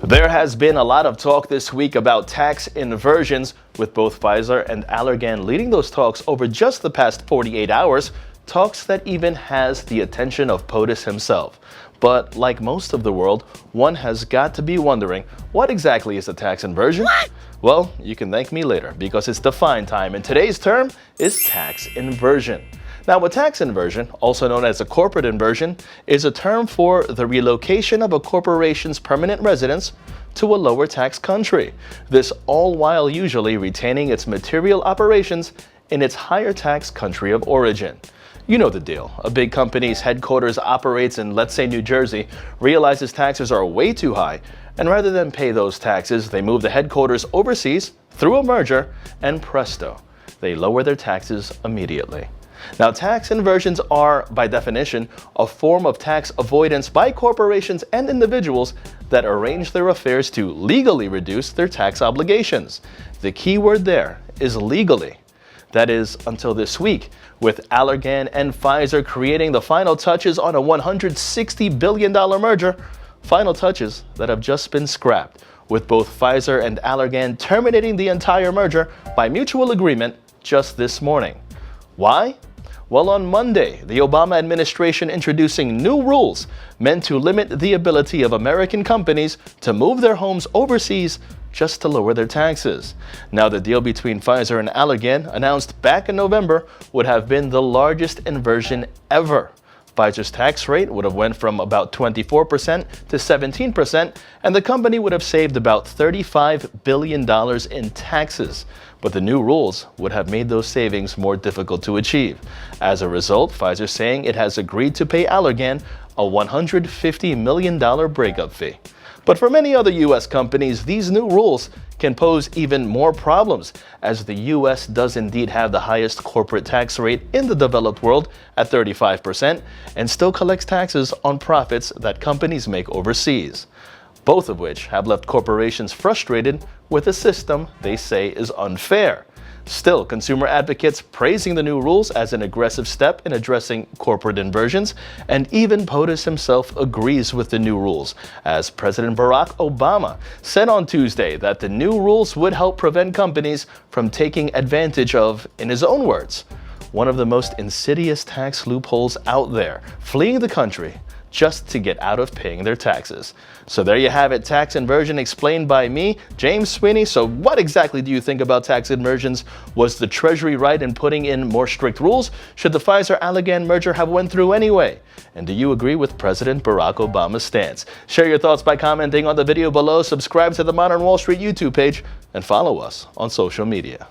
There has been a lot of talk this week about tax inversions, with both Pfizer and Allergan leading those talks over just the past 48 hours, talks that even has the attention of POTUS himself. But like most of the world, one has got to be wondering, what exactly is a tax inversion? What? Well, you can thank me later, because it's defined time, and today's term is tax inversion. Now, a tax inversion, also known as a corporate inversion, is a term for the relocation of a corporation's permanent residence to a lower tax country. This all while usually retaining its material operations in its higher tax country of origin. You know the deal. A big company's headquarters operates in, let's say, New Jersey, realizes taxes are way too high, and rather than pay those taxes, they move the headquarters overseas through a merger, and presto, they lower their taxes immediately. Now, tax inversions are, by definition, a form of tax avoidance by corporations and individuals that arrange their affairs to legally reduce their tax obligations. The key word there is legally. That is, until this week, with Allergan and Pfizer creating the final touches on a $160 billion merger, final touches that have just been scrapped, with both Pfizer and Allergan terminating the entire merger by mutual agreement just this morning. Why? Well, on Monday, the Obama administration introducing new rules meant to limit the ability of American companies to move their homes overseas just to lower their taxes. Now, the deal between Pfizer and Allergan, announced back in November, would have been the largest inversion ever. Pfizer's tax rate would have went from about 24% to 17%, and the company would have saved about $35 billion in taxes. But the new rules would have made those savings more difficult to achieve. As a result, Pfizer saying it has agreed to pay Allergan a $150 million breakup fee. But for many other U.S. companies, these new rules can pose even more problems, as the U.S. does indeed have the highest corporate tax rate in the developed world at 35% and still collects taxes on profits that companies make overseas, both of which have left corporations frustrated with a system they say is unfair. Still, consumer advocates praising the new rules as an aggressive step in addressing corporate inversions, and even POTUS himself agrees with the new rules, as President Barack Obama said on Tuesday that the new rules would help prevent companies from taking advantage of, in his own words, one of the most insidious tax loopholes out there, fleeing the country just to get out of paying their taxes. So there you have it, tax inversion explained by me, James Sweeney. So what exactly do you think about tax inversions? Was the Treasury right in putting in more strict rules? Should the Pfizer-Allergan merger have went through anyway? And do you agree with President Barack Obama's stance? Share your thoughts by commenting on the video below, subscribe to the Modern Wall Street YouTube page, and follow us on social media.